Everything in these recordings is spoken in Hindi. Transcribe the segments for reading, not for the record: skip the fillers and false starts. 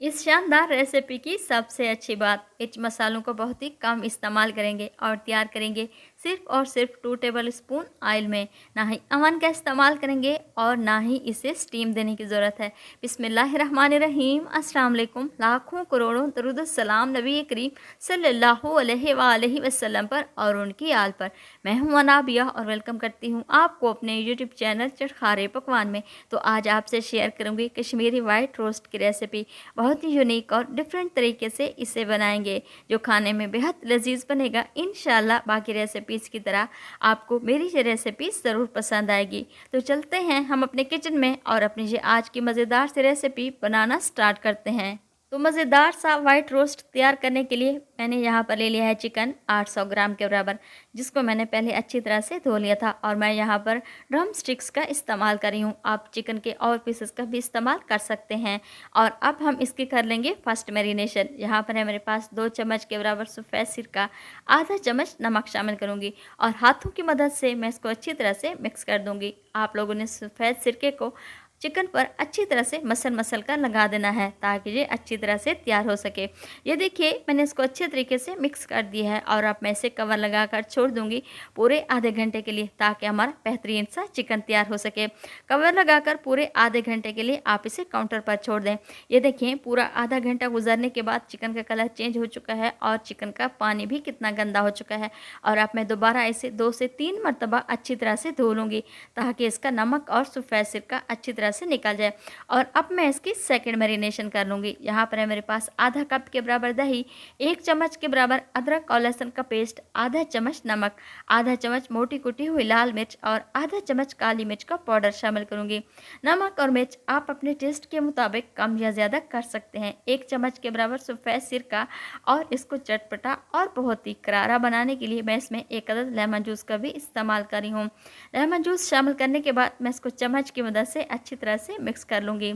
इस शानदार रेसिपी की सबसे अच्छी बात, इन मसालों को बहुत ही कम इस्तेमाल करेंगे और तैयार करेंगे सिर्फ और सिर्फ 2 टेबल स्पून ऑयल में। ना ही अवन का इस्तेमाल करेंगे और ना ही इसे स्टीम देने की ज़रूरत है। बिस्मिल्लाहिर्रहमानिर्रहीम। अस्सलाम वालेकुम। लाखों करोड़ों दरूद सलाम नबी करीम सल्लल्लाहु अलैहि वसल्लम पर और उनकी आल पर। मैं हूँ अनाबिया और वेलकम करती हूँ आपको अपने यूट्यूब चैनल चटखारे पकवान में। तो आज आपसे शेयर करूँगी कश्मीरी वाइट रोस्ट की रेसिपी। बहुत ही यूनिक और डिफरेंट तरीके से इसे बनाएंगे जो खाने में बेहद लजीज बनेगा। इंशाल्लाह बाकी रेसिपीज़ की तरह आपको मेरी ये रेसिपी ज़रूर पसंद आएगी। तो चलते हैं हम अपने किचन में और अपनी ये आज की मज़ेदार सी रेसिपी बनाना स्टार्ट करते हैं। तो मज़ेदार सा वाइट रोस्ट तैयार करने के लिए मैंने यहाँ पर ले लिया है चिकन 800 ग्राम के बराबर, जिसको मैंने पहले अच्छी तरह से धो लिया था और मैं यहाँ पर ड्रम स्टिक्स का इस्तेमाल कर रही हूँ। आप चिकन के और पीसेस का भी इस्तेमाल कर सकते हैं। और अब हम इसकी कर लेंगे फर्स्ट मैरिनेशन। यहाँ पर है मेरे पास 2 चम्मच के बराबर सफ़ेद सिरका, आधा चम्मच नमक शामिल करूँगी और हाथों की मदद से मैं इसको अच्छी तरह से मिक्स कर दूँगी। आप लोगों ने सफ़ेद सिरके को चिकन पर अच्छी तरह से मसल कर लगा देना है ताकि ये अच्छी तरह से तैयार हो सके। ये देखिए मैंने इसको अच्छे तरीके से मिक्स कर दिया है और अब मैं इसे कवर लगाकर छोड़ दूंगी पूरे आधे घंटे के लिए ताकि हमारा बेहतरीन सा चिकन तैयार हो सके। कवर लगाकर पूरे आधे घंटे के लिए आप इसे काउंटर पर छोड़ दें। ये देखिए पूरा आधा घंटा गुजरने के बाद चिकन का कलर चेंज हो चुका है और चिकन का पानी भी कितना गंदा हो चुका है। और अब मैं दोबारा इसे 2 से 3 मरतबा अच्छी तरह से धो लूँगी ताकि इसका नमक और सफ़ेद सिरका अच्छी तरह से निकल जाए। और अब मैं इसकी सेकंड मैरिनेशन कर लूँगी। यहाँ पर है मेरे पास आधा कप के बराबर दही, 1 चम्मच के बराबर अदरक और लहसुन का पेस्ट, आधा चम्मच नमक, आधा चम्मच मोटी कुटी हुई लाल मिर्च और आधा चम्मच काली मिर्च का पाउडर शामिल करूँगी। नमक और मिर्च आप अपने टेस्ट के मुताबिक कम या ज़्यादा कर सकते हैं। 1 चम्मच के बराबर सफ़ेद सिरका और इसको चटपटा और बहुत ही करारा बनाने के लिए मैं इसमें 1 अदद लेमन जूस का भी इस्तेमाल कर रही हूँ। लेमन जूस शामिल करने के बाद मैं इसको चम्मच की मदद से अच्छी तरह से मिक्स कर लूँगी।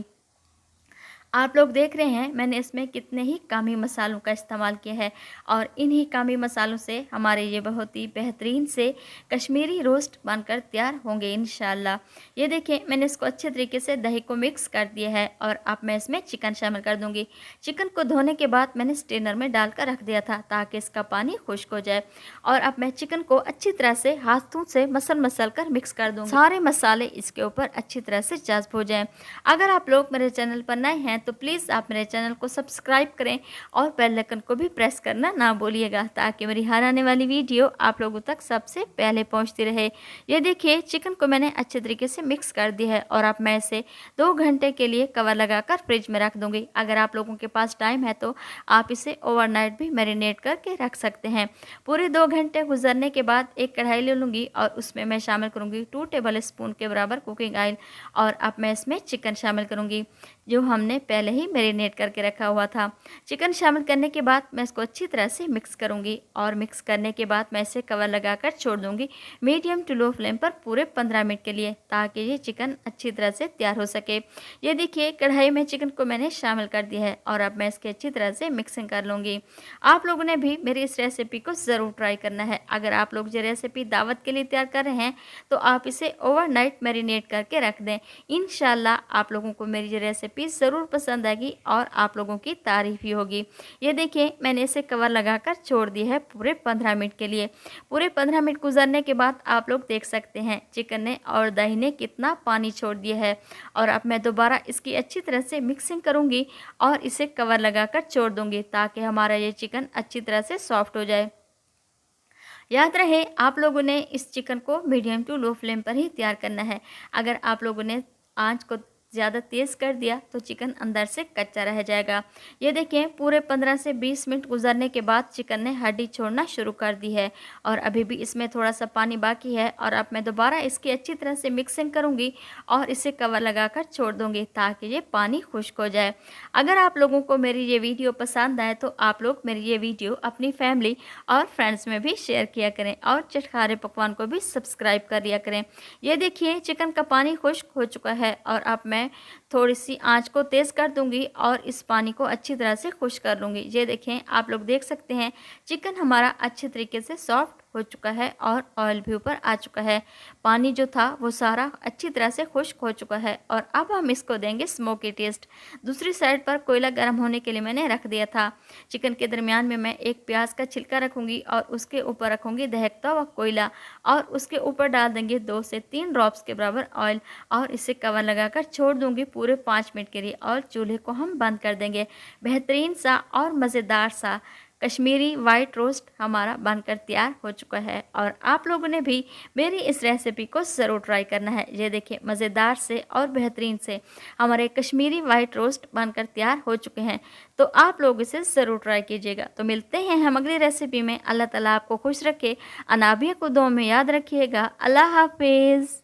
आप लोग देख रहे हैं मैंने इसमें कितने ही कामी मसालों का इस्तेमाल किया है और इन्हीं कामी मसालों से हमारे ये बहुत ही बेहतरीन से कश्मीरी रोस्ट बनकर तैयार होंगे इंशाल्लाह। ये देखें मैंने इसको अच्छे तरीके से दही को मिक्स कर दिया है और अब मैं इसमें चिकन शामिल कर दूंगी। चिकन को धोने के बाद मैंने स्ट्रेनर में डालकर रख दिया था ताकि इसका पानी खुश्क हो जाए। और अब मैं चिकन को अच्छी तरह से हाथों से मसल कर मिक्स कर दूँगी। सारे मसाले इसके ऊपर अच्छी तरह से जज्ब हो जाएँ। अगर आप लोग मेरे चैनल पर नए हैं तो प्लीज़ आप मेरे चैनल को सब्सक्राइब करें और बेल आइकन को भी प्रेस करना ना भूलिएगा ताकि मेरी हर आने वाली वीडियो आप लोगों तक सबसे पहले पहुंचती रहे। ये देखिए चिकन को मैंने अच्छे तरीके से मिक्स कर दिया है और अब मैं इसे 2 घंटे के लिए कवर लगाकर फ्रिज में रख दूंगी। अगर आप लोगों के पास टाइम है तो आप इसे ओवरनाइट भी मैरिनेट करके रख सकते हैं। पूरे 2 घंटे गुजरने के बाद एक कढ़ाई ले लूँगी और उसमें मैं शामिल करूँगी 2 टेबल स्पून के बराबर कुकिंग ऑयल और अब मैं इसमें चिकन शामिल करूँगी जो हमने पहले ही मैरिनेट करके रखा हुआ था। चिकन शामिल करने के बाद मैं इसको अच्छी तरह से मिक्स करूंगी और मिक्स करने के बाद मैं इसे कवर लगाकर छोड़ दूंगी मीडियम टू लो फ्लेम पर पूरे 15 मिनट के लिए ताकि ये चिकन अच्छी तरह से तैयार हो सके। ये देखिए कढ़ाई में चिकन को मैंने शामिल कर दिया है और अब मैं इसकी अच्छी तरह से मिक्सिंग कर लूँगी। आप लोगों ने भी मेरी इस रेसिपी को ज़रूर ट्राई करना है। अगर आप लोग ये रेसिपी दावत के लिए तैयार कर रहे हैं तो आप इसे ओवरनाइट मैरिनेट करके रख दें। इंशाल्लाह आप लोगों को मेरी ये रेसिपी ज़रूर पसंद आएगी और आप लोगों की तारीफ ही होगी। ये देखिए मैंने इसे कवर लगाकर छोड़ दिया है पूरे 15 मिनट के लिए। पूरे 15 मिनट गुजरने के बाद आप लोग देख सकते हैं चिकन ने और दही ने कितना पानी छोड़ दिया है। और अब मैं दोबारा इसकी अच्छी तरह से मिक्सिंग करूँगी और इसे कवर लगाकर छोड़ दूँगी ताकि हमारा ये चिकन अच्छी तरह से सॉफ्ट हो जाए। याद रहे आप लोगों ने इस चिकन को मीडियम टू लो फ्लेम पर ही तैयार करना है। अगर आप लोगों ने आंच को ज़्यादा तेज़ कर दिया तो चिकन अंदर से कच्चा रह जाएगा। ये देखें पूरे 15 से 20 मिनट गुजरने के बाद चिकन ने हड्डी छोड़ना शुरू कर दी है और अभी भी इसमें थोड़ा सा पानी बाकी है। और अब मैं दोबारा इसकी अच्छी तरह से मिक्सिंग करूँगी और इसे कवर लगाकर छोड़ दूँगी ताकि ये पानी खुश्क हो जाए। अगर आप लोगों को मेरी ये वीडियो पसंद आए तो आप लोग मेरी ये वीडियो अपनी फैमिली और फ्रेंड्स में भी शेयर किया करें और चटखारे पकवान को भी सब्सक्राइब कर लिया करें। ये देखिए चिकन का पानी खुश्क हो चुका है और अब मैं थोड़ी सी आंच को तेज़ कर दूंगी और इस पानी को अच्छी तरह से खुश्क कर लूँगी। ये देखें आप लोग देख सकते हैं चिकन हमारा अच्छे तरीके से सॉफ्ट हो चुका है और ऑयल भी ऊपर आ चुका है। पानी जो था वो सारा अच्छी तरह से खुश्क हो चुका है और अब हम इसको देंगे स्मोकी टेस्ट। दूसरी साइड पर कोयला गर्म होने के लिए मैंने रख दिया था। चिकन के दरमियान में मैं एक प्याज का छिलका रखूँगी और उसके ऊपर रखूँगी दहकता हुआ कोयला और उसके ऊपर डाल देंगे 2 से 3 ड्रॉप्स के बराबर ऑयल और इसे कवर लगाकर छोड़ दूँगी पूरे 5 मिनट के लिए और चूल्हे को हम बंद कर देंगे। बेहतरीन सा और मज़ेदार सा कश्मीरी वाइट रोस्ट हमारा बनकर तैयार हो चुका है और आप लोगों ने भी मेरी इस रेसिपी को ज़रूर ट्राई करना है। ये देखिए मज़ेदार से और बेहतरीन से हमारे कश्मीरी वाइट रोस्ट बनकर तैयार हो चुके हैं, तो आप लोग इसे ज़रूर ट्राई कीजिएगा। तो मिलते हैं हम अगली रेसिपी में। अल्लाह ताला आपको खुश रखे, अनाबिया को दुआ में याद रखिएगा। अल्लाह हाफिज़।